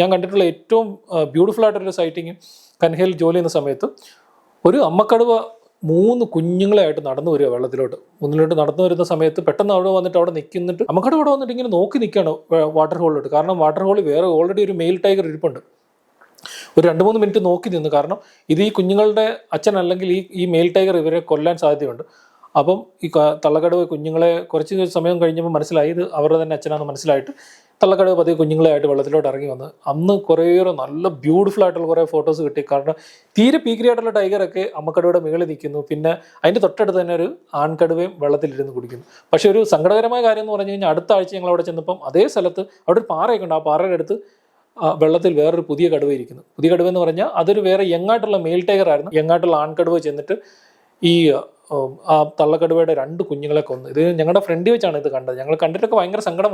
ഞാൻ കണ്ടിട്ടുള്ള ഏറ്റവും ബ്യൂട്ടിഫുൾ ആയിട്ടൊരു സൈറ്റിങ് കൻഹയിൽ ജോലി ചെയ്യുന്ന സമയത്ത് ഒരു അമ്മക്കടുവ 3 കുഞ്ഞുങ്ങളായിട്ട് നടന്നു വരിക വെള്ളത്തിലോട്ട്. മുന്നിലോട്ട് നടന്നു വരുന്ന സമയത്ത് പെട്ടെന്ന് അവിടെ വന്നിട്ട് അവിടെ നിൽക്കുന്നിട്ട് അമ്മക്കടുവ അവിടെ വന്നിട്ട് ഇങ്ങനെ നോക്കി നിൽക്കുകയാണ് വാട്ടർ ഹോളിലോട്ട്. കാരണം വാട്ടർ ഹോളിൽ വേറെ ഓൾറെഡി ഒരു മെയിൽ ടൈഗർ ഇരിപ്പുണ്ട്. ഒരു 2-3 മിനിറ്റ് നോക്കി നിന്ന്. കാരണം ഇത് ഈ കുഞ്ഞുങ്ങളുടെ അച്ഛൻ അല്ലെങ്കിൽ ഈ മെയിൽ ടൈഗർ ഇവരെ കൊല്ലാൻ സാധ്യതയുണ്ട്. അപ്പം ഈ തള്ളക്കടുവ കുഞ്ഞുങ്ങളെ കുറച്ച് സമയം കഴിഞ്ഞപ്പോൾ മനസ്സിലായി ഇത് അവരുടെ തന്നെ അച്ഛനാണെന്ന് മനസ്സിലായിട്ട് തള്ളക്കടുവ പതിയെ കുഞ്ഞുങ്ങളായിട്ട് വെള്ളത്തിലോട്ട് ഇറങ്ങി വന്ന് അന്ന് കുറേയേറെ നല്ല ബ്യൂട്ടിഫുൾ ആയിട്ടുള്ള കുറേ ഫോട്ടോസ് കിട്ടി. കാരണം തീരെ പീക്കിരിയായിട്ടുള്ള ടൈഗറൊക്കെ അമ്മക്കടുവയുടെ മുകളിൽ നിൽക്കുന്നു. പിന്നെ അതിൻ്റെ തൊട്ടടുത്ത് തന്നെ ഒരു ആൺകടുവയും വെള്ളത്തിലിരുന്ന് കുടിക്കുന്നു. പക്ഷേ ഒരു സങ്കടകരമായ കാര്യം എന്ന് പറഞ്ഞു കഴിഞ്ഞാൽ അടുത്ത ആഴ്ച ഞങ്ങൾ അവിടെ ചെന്നപ്പം അതേ സ്ഥലത്ത് അവിടെ ഒരു പാറയൊക്കെ ഉണ്ട്. ആ പാറയുടെ അടുത്ത് വെള്ളത്തിൽ വേറൊരു പുതിയ കടുവ ഇരിക്കുന്നു. പുതിയ കടുവ എന്ന് പറഞ്ഞാൽ അതൊരു വേറെ യങ്ങായിട്ടുള്ള മെയിൽ ടൈഗർ ആയിരുന്നു. യങ്ങായിട്ടുള്ള ആൺകടുവ ചെന്നിട്ട് ഈ ആ തള്ളക്കടുവയുടെ 2 കുഞ്ഞുങ്ങളെ കൊന്നു. ഇത് ഞങ്ങളുടെ ഫ്രണ്ട് വെച്ചാണ് ഇത് കണ്ടത്. ഞങ്ങൾ കണ്ടിട്ടൊക്കെ ഭയങ്കര സങ്കടം